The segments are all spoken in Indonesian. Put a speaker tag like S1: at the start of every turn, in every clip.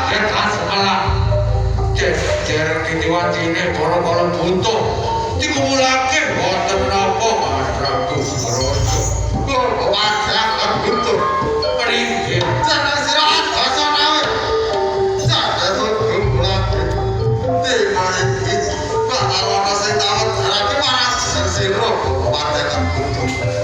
S1: dekan semalam dereng ditiwatine para butuh dikumpulake wonten napa Mas Prabu Suraja kok wajah butuh pringgih jangan siraat basa nawe jangan kumpulake dimana iki bakal ana sing tawet darake waras sira wajah butuh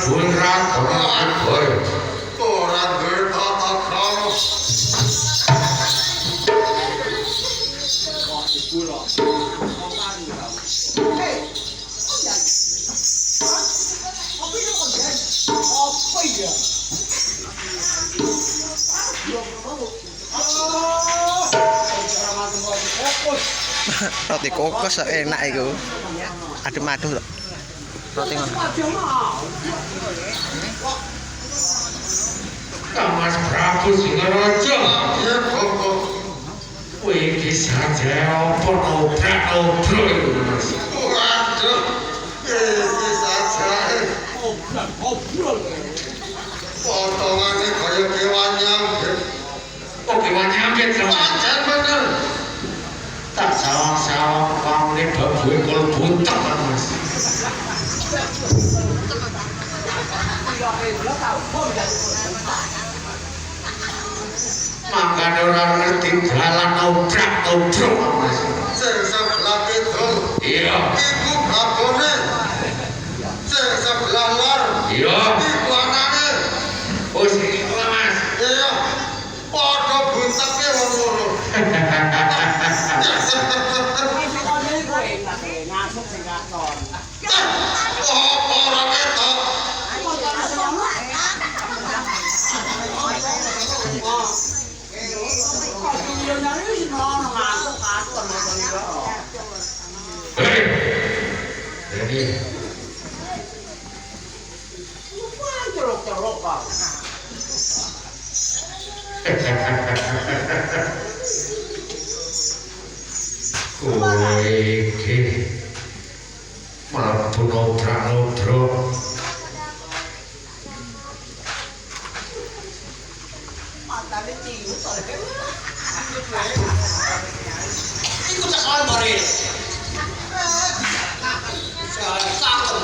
S1: bunrat orang boy. Orang bertata krama.
S2: Roti kokos enak iku. Adem aduh lho. Roti ngono.
S1: Mas Prabu Singaraja. Ya, Bapak. Kowe iki saja apa nobrak-nobrak iku, Mas? Waduh. Iki saja. Nobrak-nobrak. Potongane kaya kewan nyambit. Oh, kewan nyambit, wajar bener. Tak sawang-sawang pamne babu kol buntek, Mas. Makanya orang ngerti jalan obrak-obrak, Mas. Sing sebelah kidul. Iya. Iku babone. Sing sebelah lor. Iya. Iku anane. Oh, sing iku, Mas. Iya. Padha bunteke wong loro. Orang ketok. Kowe iki mlebu nobrak-nobrak. Matane ciut to. Iku cakalan bare. Cakep.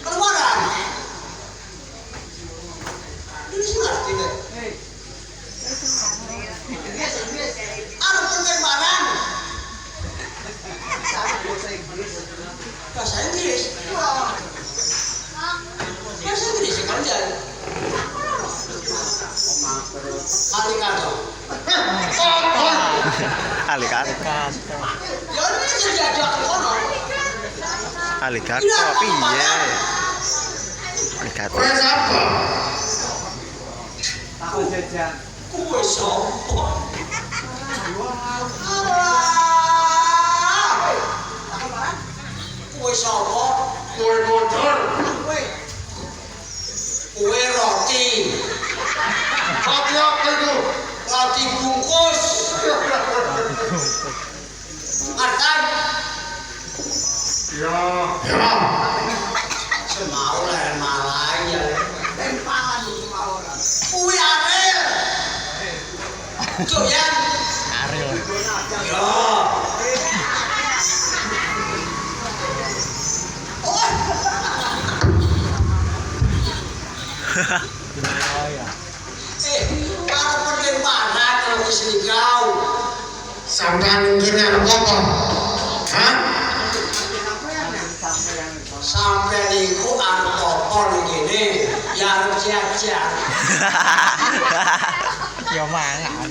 S1: Keluaran. Ini sih ngerti deh. Bahasa Inggris. Bahasa Inggris sekalian. Alikato.
S2: Alikato.
S1: Ya ini terjadi kono.
S2: Alikato piye? Alikato.
S1: Kowe sapa? Aku jajan. Kowe sapa? Kowe sapa? Kowe motor. Kowe roti. Roti apa itu? Roti bungkus. Makan. Ya. Ya. Semau lah malah ya. Tempangan semau. Kowe Ariel. Joyan. Ariel. Ya. Para pendemparan kalau kesini kau sampai ngene apa? Hah? Sampai niku arep topor ngene ya arep jajan.
S2: Ya mangan.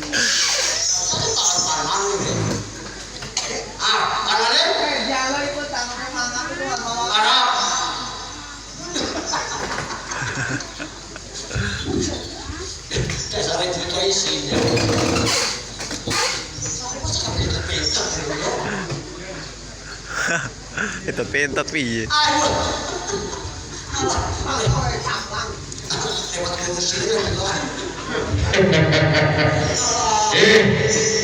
S1: Ah, kanane? Jalan iku tangan mangan itu arep. Dasarnya cerita isinya.
S2: Itu pintet piye?
S1: Ayo.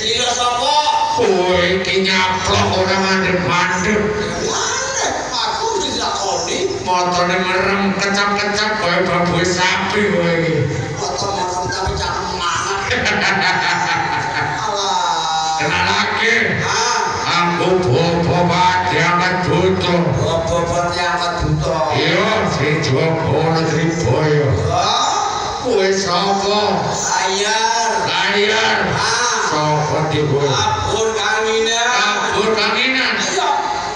S1: Iya sapa? Kowe iki nyaplok ora mandeg-mandeg. Mandeg, aku dilakoni. Motone merem kecap-kecap kaya babu sapi kowe iki. Motor merem tapi cakep mangan. Kenal lagi. Aku bobo pati angkat buto. Bobo pati angkat buto. Iya, si Joko Negeri Boyo. Kowe sapa? Layar. Layar. Sapa di kowe? Abur kanginan. Abur kanginan. Iya.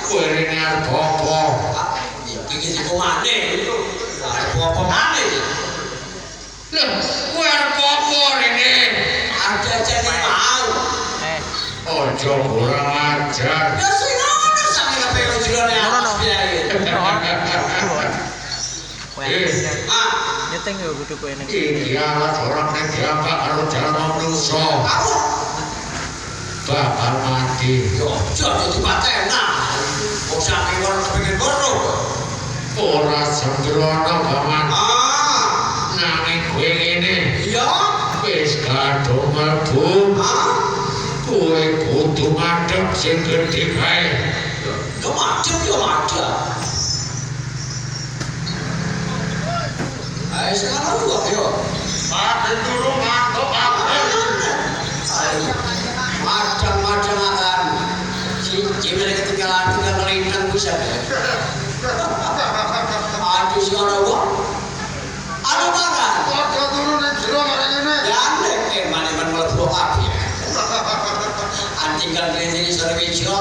S1: Kowe ini arep apa? Ojo kurang ajar.
S3: Ya sing ngono sampe kepengin jurone awas piye. Ah,
S2: Nyeteng yo kudu kowe ning.
S1: iki alat orang nek diangkat karo jalan manusa.
S3: aku
S1: Bakal mati.
S3: yo aja dipatena. Wong saking ora kepengin weruh.
S1: Ora sembrono paman.
S3: Ah,
S1: Nanging kowe ngene.
S3: iya.
S1: Wis kadung mlebu.
S3: Ah,
S1: Kowe kudu madhep sing gedhe kae.
S3: yo macet. Ayo sekarang lu yo.
S1: Pak turu mantap apa?
S3: Macam-macam akan cimere ketinggalan lintang bisa. Aduh si orang gua. Aduh banget.
S1: Ojo turu ning jero marang ngene.
S3: Ya aneh mana melebu api. Antingkan ini sore kecil.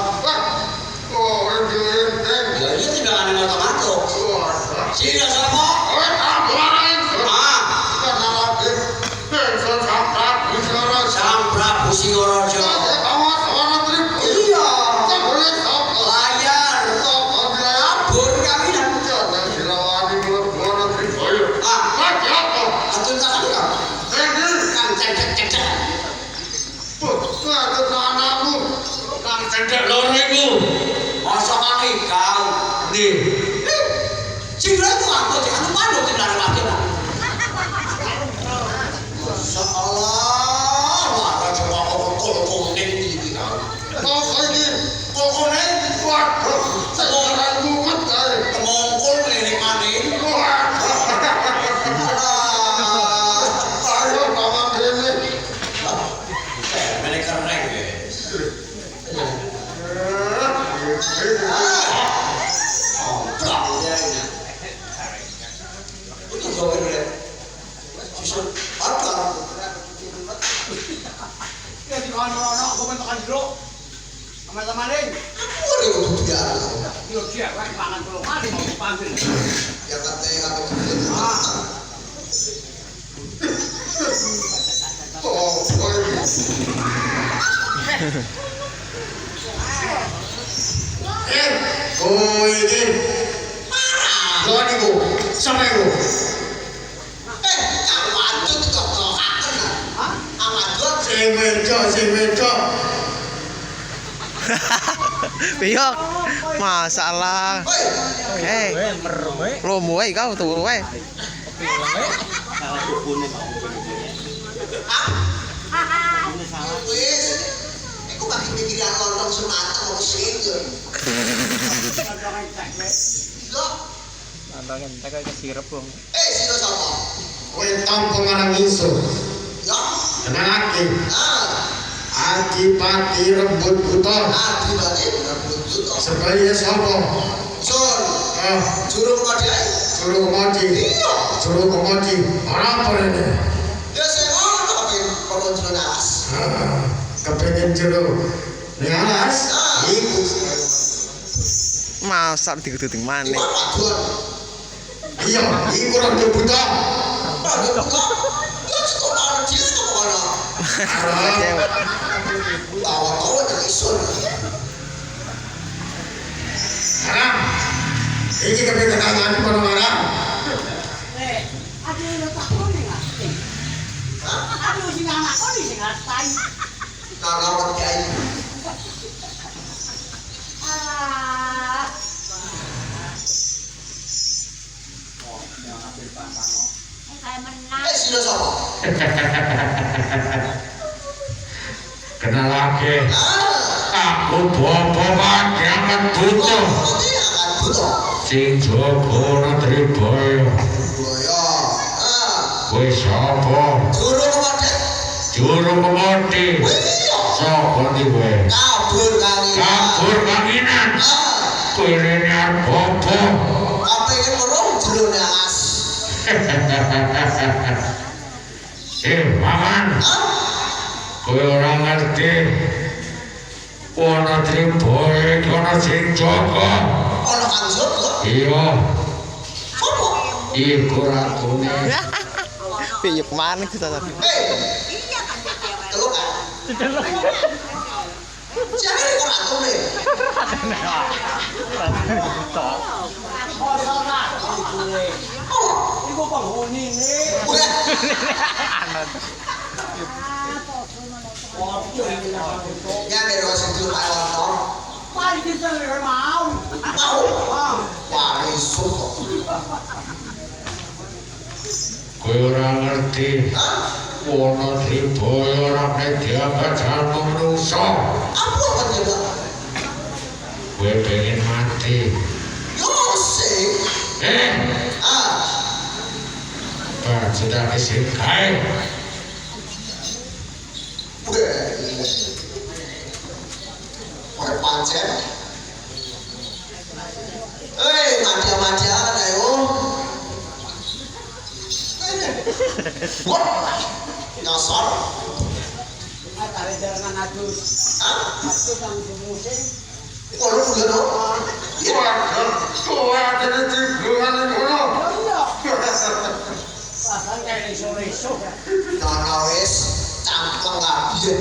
S1: Oh, enteng.
S3: Ya ini tinggal aneh ngotot-ngotot. Sini sama.
S1: Kowe tak bareng.
S3: Ah,
S1: Karena lagi bensin sampai bicara.
S3: Sang Prabu Singaraja.
S1: Awas suara trip.
S3: Iya.
S1: Tak boleh sapa.
S3: Layar. Kabur kawinan.
S1: Jangan dilawani mlebu trip. Ayo.
S3: Ah,
S1: Mati apa?
S3: atun tak ada.
S1: Ini.
S3: Kan cek.
S1: Ada anakmu. Kan cendek loro iku.
S3: Masa kali kau.
S1: Nih.
S3: Sing itu aku jangan lupa tidak mati. Masya Allah, wah coba kok ning iki.
S1: Apa ini?
S3: Kok ning
S1: Waduh. Sekarang mumet kae.
S3: mongkol ning maning.
S1: Ayo paman dene.
S3: Mereka keren guys. Oh, ya ini. Ini jauh ini. Susun apa?
S4: Ya di kono-kono aku mentokan jeruk. Sama-sama ning.
S3: Boleh untuk dia.
S4: Yo dia wae pangan tolong kali mau dipanggil.
S3: Ya katanya apa itu?
S1: Oh, ini. Oh, ini. Lawan iku. Sama iku.
S3: Kamu antut kok kaken. Hah? Amat
S1: Sing wedok.
S2: Piyok. Masalah.
S3: Hei.
S2: Lomo wae kau turu wae.
S3: Wis. Aku bagi pikiran lontong sematang mau sing. Loh,
S2: Nantangin tak kayak sirup dong.
S3: sino sapa?
S1: Kowe tampung marang ingsun.
S3: Ya.
S1: Tenang lagi.
S3: Ah,
S1: Adipati Rembut Buta.
S3: adibate rebut juta.
S1: Sebaya sapa?
S3: Sun,
S1: Ah,
S3: juru kemadian.
S1: Juru Kemodi.
S3: Iya.
S1: Juru Kemodi. Ana apa rene?
S3: Ya sing ngono tapi perlu jero nalas.
S1: Ah, kepengen jero. Nialas. Iku.
S2: Masak dikudu maneh.
S3: Iku paduan.
S1: Iya, iku Rembut Buta.
S3: Ya cukup ana cilik kok kono.
S2: Cewek.
S3: Tawa-tawa jadi sun.
S1: Sekarang. Iki kepengen tangan kono marang.
S4: Aduh lo takon ning ati. Aduh sing anak kok sing ngartai.
S3: Nang kiai.
S4: Ah. Kayak menang.
S3: Sino sapa?
S1: Kenal lagi.
S3: Ah,
S1: Aku bobo pake akan butuh.
S3: nanti akan butuh.
S1: Sing jogo Natri Boyo.
S3: Boyo. Ah,
S1: Kowe sapa?
S3: juru kemadian.
S1: Juru Kemodi.
S3: Iya.
S1: Sapa ndi kowe?
S3: Kabur kali.
S1: Kabur kanginan.
S3: Ah,
S1: Kowe rene arep bobo.
S3: apa yang merung jero nalas.
S1: Maman.
S3: Ah,
S1: Kowe ora ngerti. Ana Triboy ana sing jaga.
S3: ono kang jogo.
S1: Iya,
S3: Sopo?
S1: iku ratune.
S2: Piyok mana kita tadi?
S3: Hei, teluk kan? Jangan kok aku nih.
S4: Iku penghuni nih.
S3: Ya dari situ Pak Wono.
S4: Mari kita mau.
S3: Mau. Wah, isu kok.
S1: Kowe ora ngerti. Wono Tribaya ora dianggap jan manungsa.
S3: Apa penyebab?
S1: Kowe pengen mati.
S3: Yo sih.
S1: Pak sudah kesini kae.
S3: Oleh pancen. Madia ada yo. Wah, nyasar.
S4: Ada jangan adus. Adus yang dimusim.
S3: Kalau udah dong.
S1: Kowe ada di bulan ngono.
S4: Pasan kayak iso-iso.
S3: Nah, wis campur lagi.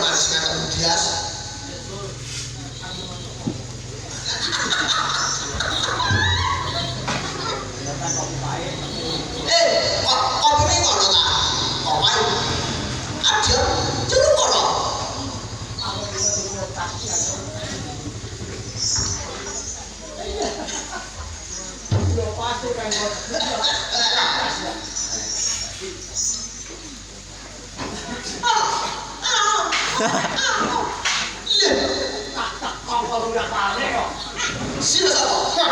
S3: Masih ngata bias. Kopi ini ngono ta? Kopi. Ada, jeruk ngono. Sila sa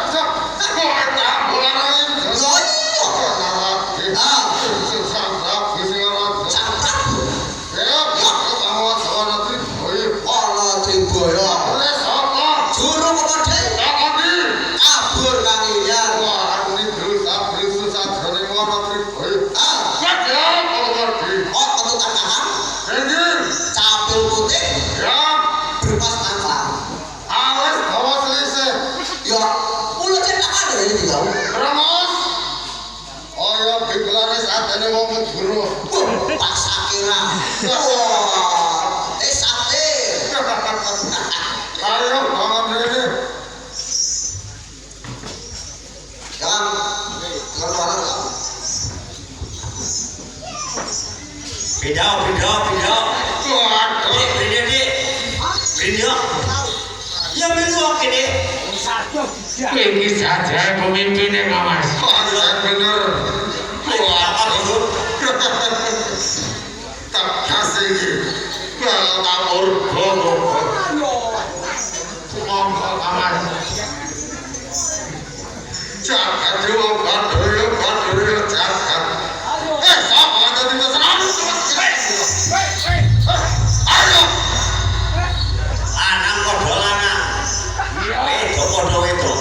S1: Ini saja pemimpinnya Mas. Bener. Tak kasih tak urgo. Mas. Jaga jiwa badoyo jaga. Siapa yang jadi pesanan? Ayo.
S3: Lanang padha lanang. Wedok padha wedok.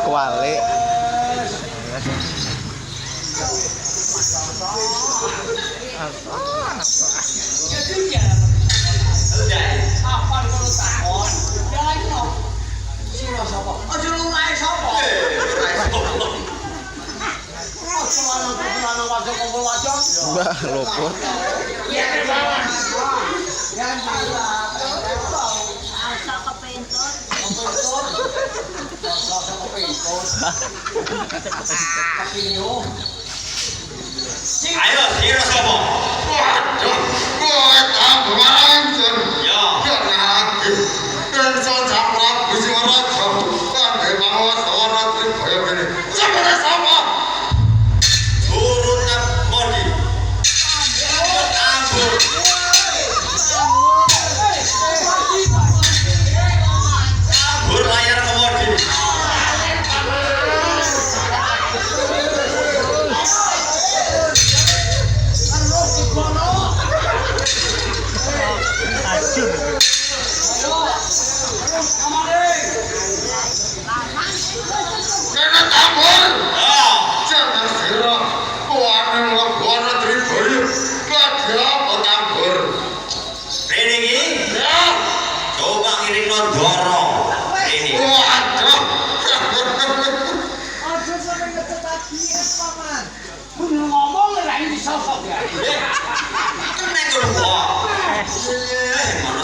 S2: Kuali. Mbah luput.
S3: Ayo, kira sapa?
S1: Waduh, kowe tambah langsung.
S3: Ya.
S1: Kenapa? Dan sojak Prabu Singaraja kangge panguwas ora Tribaya kene. Sampeyan sapa?
S3: Turun nang modi.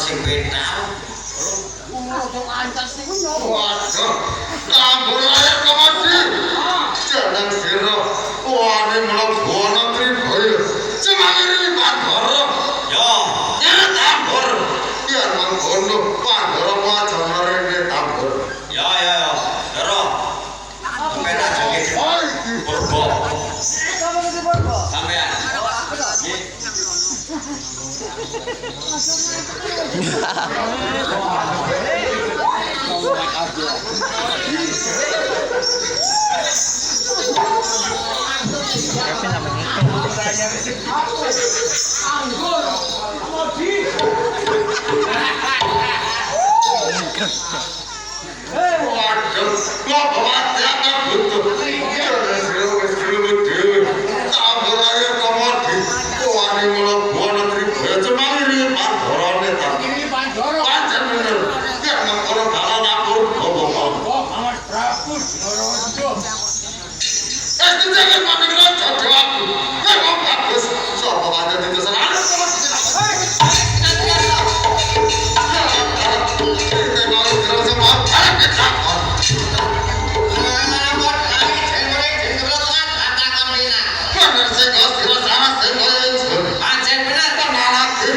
S3: sing bentar.
S4: Untuk ancas niku nyoba.
S1: Waduh, tambah layar komodi. Jalan siro, wani mlebu Tribaya. Cemangiri Pandoro.
S3: Yo,
S1: Ya tambor. Ya mangkono Pandoro maca marene tambor.
S3: yo. Doro. Sampeyan aja iki.
S1: Oh iki.
S3: Purbo.
S4: Kamu mesti berbo.
S3: Sampeyan. Nggih.
S2: Kevin sampai ngitung.
S4: Anggur. Modi.
S1: Waduh, kok mati akeh butuh. Jalan siro wis gelem dhewe. Tambah layar komodi. Wani mlebu Tribaya. Cemangiri Pandorone tambor.
S4: Ini Pandoro.
S1: Pancen bener. Ya mangkono dalan aku bapak.
S4: Oh, Amat Prabu Dorojo.
S1: Itu jangan pakai raja aku. Kau bagus. Sopo aja itu sana. Ada apa sih? Kita mau terus sama. Ada kita. Benar sih kau jelas sana sih kau.
S3: Pancen bener to.
S1: Malaki.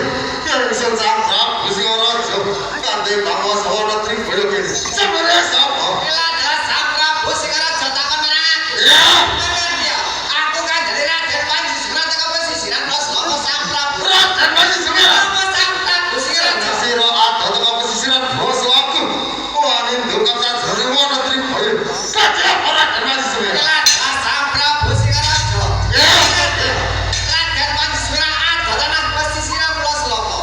S1: Yang bisa sampai pusing orang jauh. Nanti bawa sawana Tribaya gini. Sebenarnya siapa?
S3: Ila adalah Sang Prabu sing ora jotakan menangake.
S1: Ya.
S3: Aku kan dari Raden Panji Sunan teko pesisiran terus lomo Sang Prabu.
S1: Raden Panji Sunan.
S3: Lomo Sang Prabu sing ora jotakan.
S1: Siro ada tengah pesisiran bos aku. Wani ndukap sajane wana Tribaya. Kacau orang dan masih semua.
S3: Ila adalah Sang Prabu sing ora jotakan.
S1: Ya.
S3: Raden Panji Sunan ada tanah pesisiran terus lomo.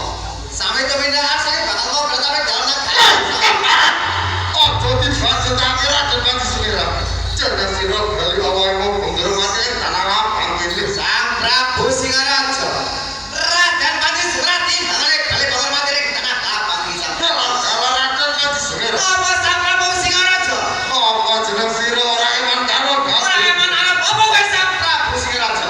S3: Sampai kemindahan saya bakal ngobrol sampai dalam negeri.
S1: Ojo dibaca takira dan masih semua. Jangan siro bali awal mau bongkar mati yang tanah lapang gitu.
S3: Sang Prabu Singaraja. Raden Panji Sunan timbangane bali bakal mati ning tanah lapang iki.
S1: Kalau Raden Panji Sunan.
S3: Apa Sang Prabu Singaraja?
S1: Apa jeneng siro orang iman karo
S3: Ora
S1: gak?
S3: eman arep apa kowe Sang Prabu Singaraja?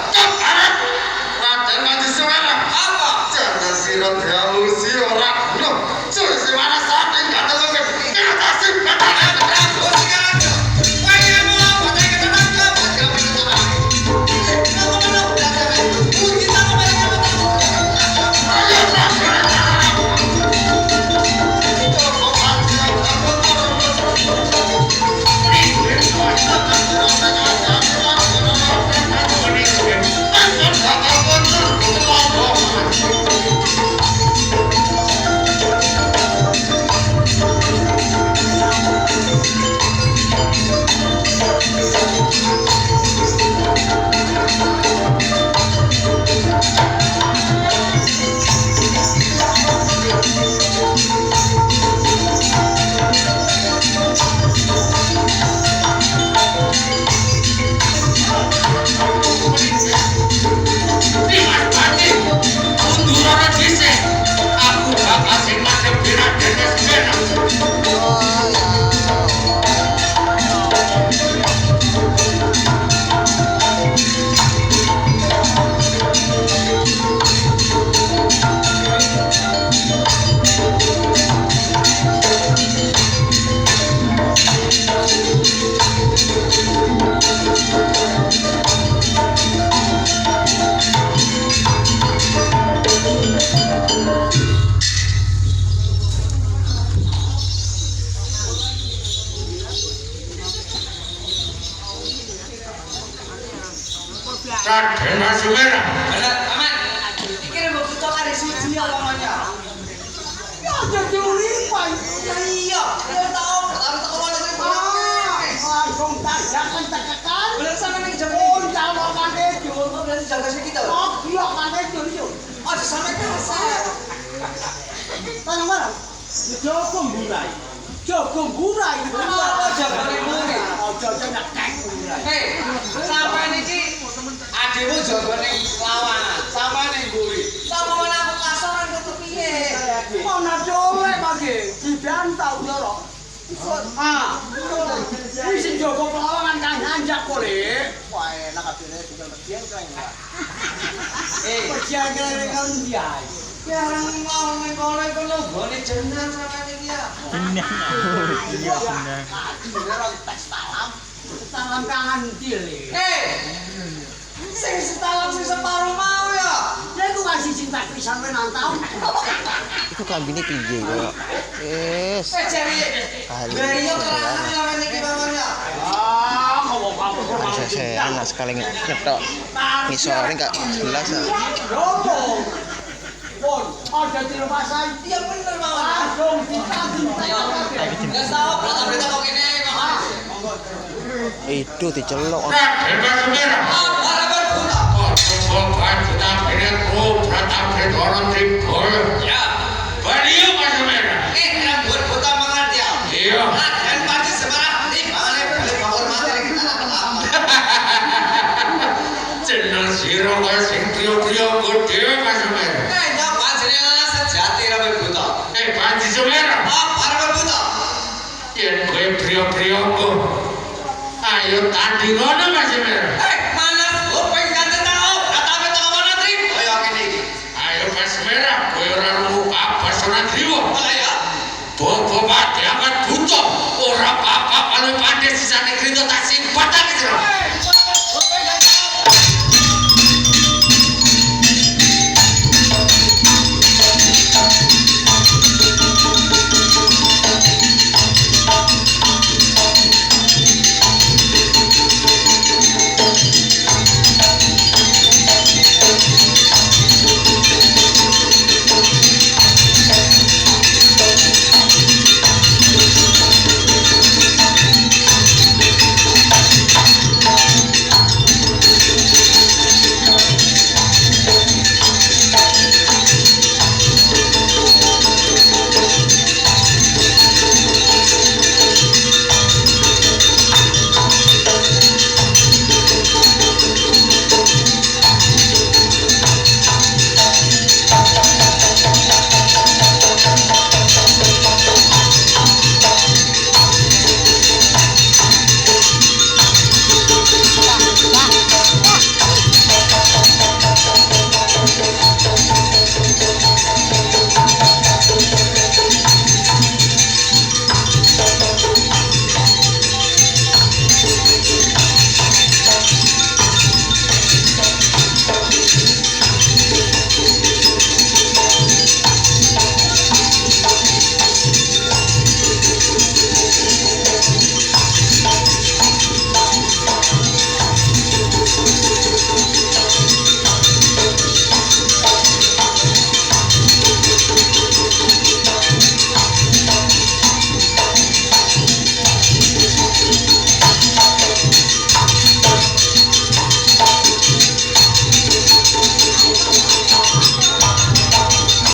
S1: Raden Panji Sunan.
S3: Apa?
S1: Jangan siro dialusi orang. Loh, cuy si mana saat ini kata lo kita kasih kata.
S3: Prabu Singaraja. Kowe yang mau apa nek ketemu apa kamu ketemu? Kamu udah sampe kita kembali ke
S1: Aku gak kasih macam Raden Sunan. Raden Sunan.
S3: Bener, aman. Iki rembug butuh kari siji omongnya.
S4: Ya jadi uripan.
S3: Ya iya, ya tau, tapi teko wong iki.
S4: Langsung tajakan tekekan.
S3: Bener sampe ning jam
S4: Oh, jalan kane jul.
S3: kok berarti jaga sik kita.
S4: Oh, iya kane jul jul.
S3: Aja sampe kesel.
S4: Tanya mana? Joko Burai. Joko Burai.
S3: Apa jagane muni?
S4: Oh, Joko nyekek Burai.
S3: Hei, sampean iki adikmu jaga ning lawangan, sama ning mburi. Sama mana aku kasaran kok piye?
S4: Mau nadole bagi dibantau loro. Ah, ini si Joko Pelawangan kan nanjak boleh. Wah, enak kabeh tinggal bagian kan. Bagian kene kan dia.
S3: Yang mau ngoleh kono gone jeneng sampeyan iki ya.
S2: Iya benar.
S4: Beneran tes talam. Talam kangen cilik.
S3: Sing setalam sing separuh mau ya.
S4: Ya iku kasih cinta pisan we nantau.
S2: Iku kambine piye kok? Wis.
S3: Jari.
S2: Kali.
S3: Lah iya kerane sampeyan iki mawon ya.
S4: Kamu
S2: Saya anak sekali ngetok ngisore enggak jelas.
S4: Pon, ada di rumah saya.
S3: Iya bener mawon.
S4: Langsung ditagih.
S3: Enggak tahu berita kok kene kok.
S2: Itu diceluk.
S1: Bebas merah.
S3: Harapan buta.
S1: Bukan kita pilih kru pratap orang tripol.
S3: Ya.
S1: Baliu masuk merah.
S3: Rambut buta mangat ya.
S1: Iya.
S3: Dan pasti semarah nih bangane boleh menghormati lagi anak-anak.
S1: Jeneng siro kaya sing trio-trio gede masuk merah.
S3: Nyok panjenengan sejati rambut buta.
S1: Panji merah.
S3: Harapan buta.
S1: Yen kowe trio-trio ku. Ayo tandingono masuk merah.
S3: Mana kuping kanten tau. Katape teko mana trip. Kaya kene iki.
S1: Ayo pas merah, kowe ora lu apa ora driwo.
S3: Lah ya.
S1: Bobo pati angkat butuh. Ora apa-apa kalau pandai sisane krito tak simpat tak gitu.